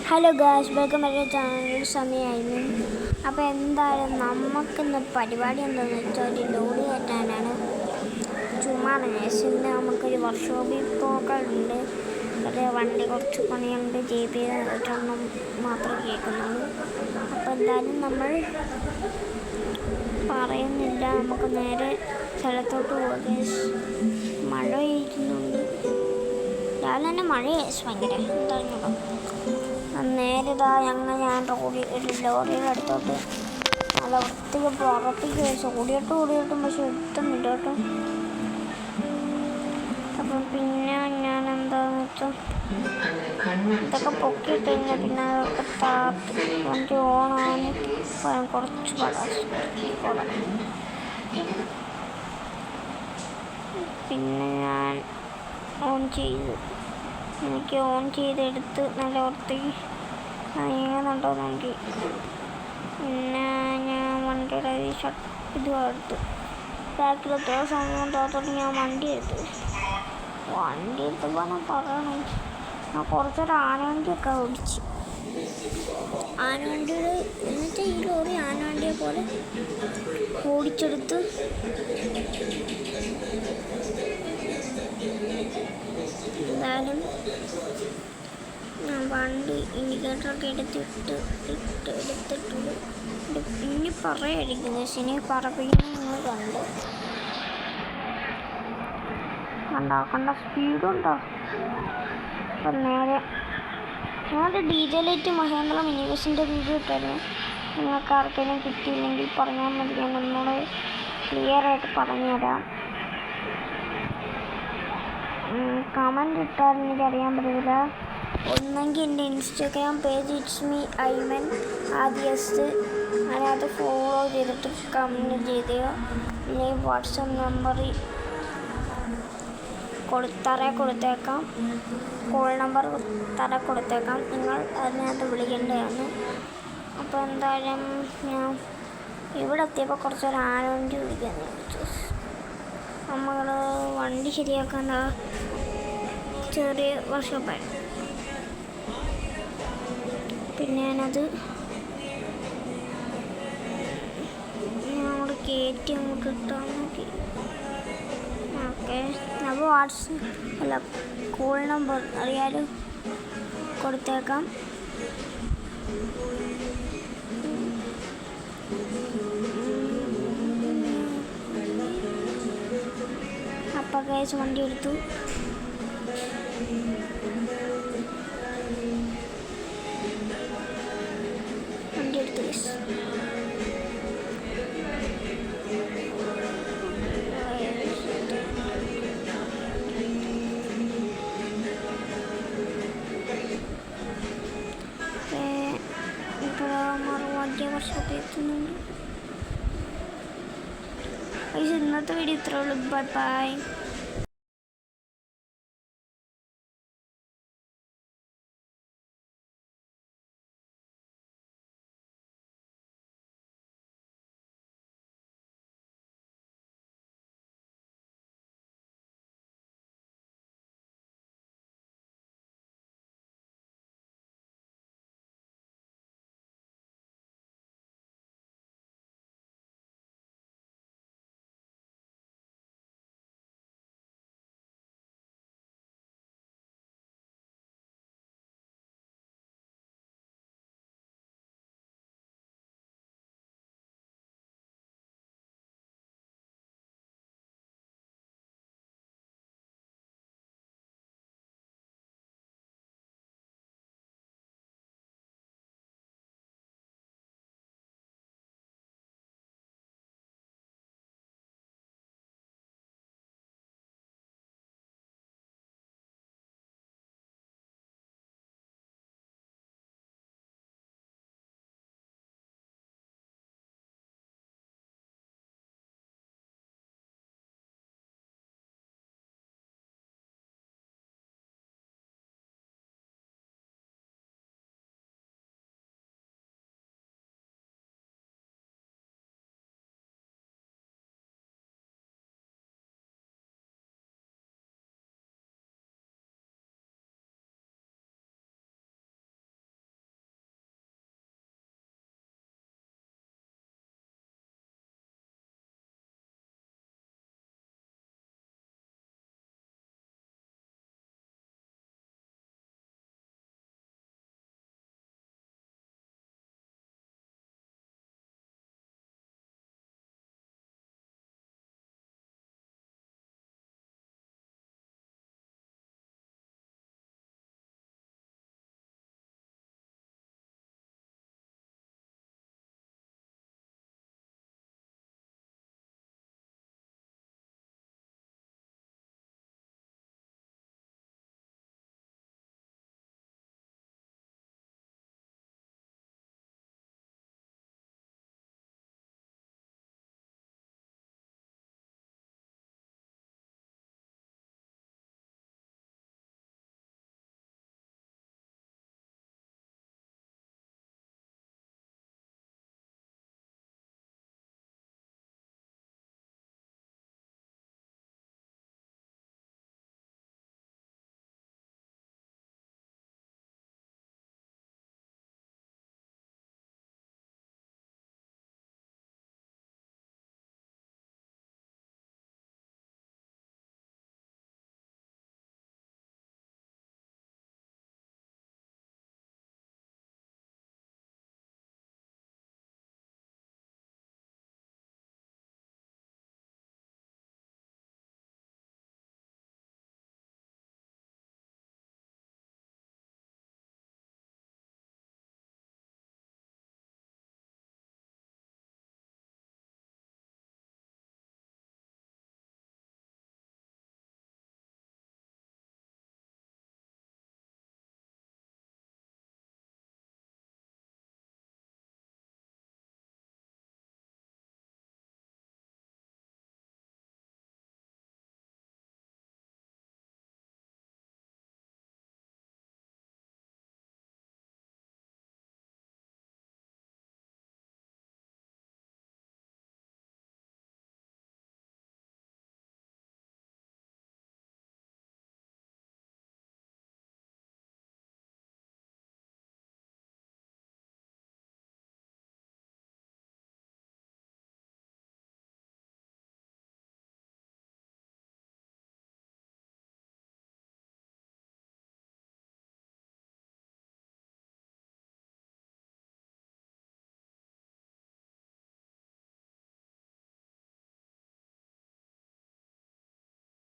Hello guys, welcome back to channel. സമയമായിരുന്നു. അപ്പോൾ എന്തായാലും നമുക്കിന്ന് പരിപാടി എന്താണെന്ന് വെച്ചാൽ ഒരു ലോഡ് കയറ്റാനാണ്. ചുമ്മാ ഇന്ന് നമുക്കൊരു വർക്ക്ഷോപ്പിൽ പോകാറുണ്ട്. ഒരു വണ്ടി കുറച്ച് പണിയുണ്ട്, JB ഒരെണ്ണം മാത്രമേ കേൾക്കുന്നുള്ളൂ. അപ്പോൾ എന്തായാലും നമ്മൾ പറയുന്നില്ല, നമുക്ക് നേരെ സ്ഥലത്തോട്ട് പോകാം. മഴ പെയ്യുന്നുണ്ട്, രാവിലെ തന്നെ മഴ ഭയങ്കര എന്താ നേരെ ഞാൻ ഒരു ലോറിയുടെ അടുത്തോട്ട് നല്ല വൃത്തിക്ക് പുറത്തേക്ക് ഓടിയിട്ടും പക്ഷെ എത്തുന്നില്ല കേട്ടോ. അപ്പം പിന്നെ ഞാൻ എന്താണെന്ന് വെച്ചാൽ ഇതൊക്കെ പൊക്കിയിട്ട് കഴിഞ്ഞാൽ പിന്നെ അതൊക്കെ വണ്ടി ഓണാന് കുറച്ച് പിന്നെ ഞാൻ എനിക്ക് ഓൺ ചെയ്തെടുത്ത് നല്ല വൃത്തിക്ക് നീങ്ങുന്നുണ്ടോ നോക്കി. പിന്നെ ഞാൻ വണ്ടിയുടെ ഇത് എടുത്ത് ബാക്കിലെത്ര സമയം തോത്തോട്ട് ഞാൻ വണ്ടി എടുത്തപ്പോൾ ഞാൻ പറയണം, ഞാൻ കുറച്ചൊരു ആനവണ്ടിയൊക്കെ ഓടിച്ചു. ആനവണ്ടിയുടെ എന്നിട്ട് ഈ ലോറി ആനവണ്ടിയെ പോലെ ഓടിച്ചെടുത്ത് എന്തായാലും വണ്ടി ഇൻഡിക്കേറ്ററൊക്കെ എടുത്തിട്ടുണ്ട്. ഇനി പറയായിരിക്കുന്നു, ഇനി പറപ്പിക്കുന്ന നിങ്ങൾ കണ്ട സ്പീഡുണ്ടോ. അപ്പം നേരെ ഞങ്ങളുടെ DJ ലൈറ്റ് മഹേന്ദ്ര മിനി ബസിൻ്റെ വീഡിയോ ഇട്ടായിരുന്നു. നിങ്ങൾക്ക് ആർക്കെങ്കിലും കിട്ടിയില്ലെങ്കിൽ പറഞ്ഞാൽ മതി, ഞാൻ ഒന്നുകൂടെ ക്ലിയറായിട്ട് പറഞ്ഞുതരാം. കമൻറ്റ് ഇട്ടാൽ എനിക്കറിയാൻ പറ്റില്ല. ഒന്നെങ്കിൽ എൻ്റെ ഇൻസ്റ്റാഗ്രാം പേജ് ഇറ്റ്സ് ഐമൻ ആദ്യസ് അതിനകത്ത് ഫോളോ ചെയ്തിട്ട് കമൻറ്റ് ചെയ്തോ. പിന്നെ വാട്സപ്പ് നമ്പറിൽ കൊടുത്തേക്കാം, കോൾ നമ്പർ കൊടുത്തേക്കാം. നിങ്ങൾ അതിനകത്ത് വിളിക്കേണ്ടതാണ്. അപ്പോൾ എന്തായാലും ഞാൻ ഇവിടെ എത്തിയപ്പോൾ കുറച്ചൊരു ആനവണ്ടി വിളിക്കാൻ വിളിച്ചു. നമ്മൾ വണ്ടി ശരിയാക്കാൻ ചെറിയ വർക്ക്ഷോപ്പായിരുന്നു. പിന്നെ ഞാനത് അങ്ങോട്ട് കയറ്റി അങ്ങോട്ട് ഇട്ടാൽ നോക്കി. ഓക്കെ, അപ്പോൾ കോൾ നമ്പർ അറിയാലോ, കൊടുത്തേക്കാം. അപ്പോൾ കേസ് വണ്ടി എടുത്തു. വർഷമൊക്കെ എത്തുന്നുണ്ട്. ഇന്നത്തെ വീഡിയോ ഇത്രേ ഉള്ളൂ. ബൈ.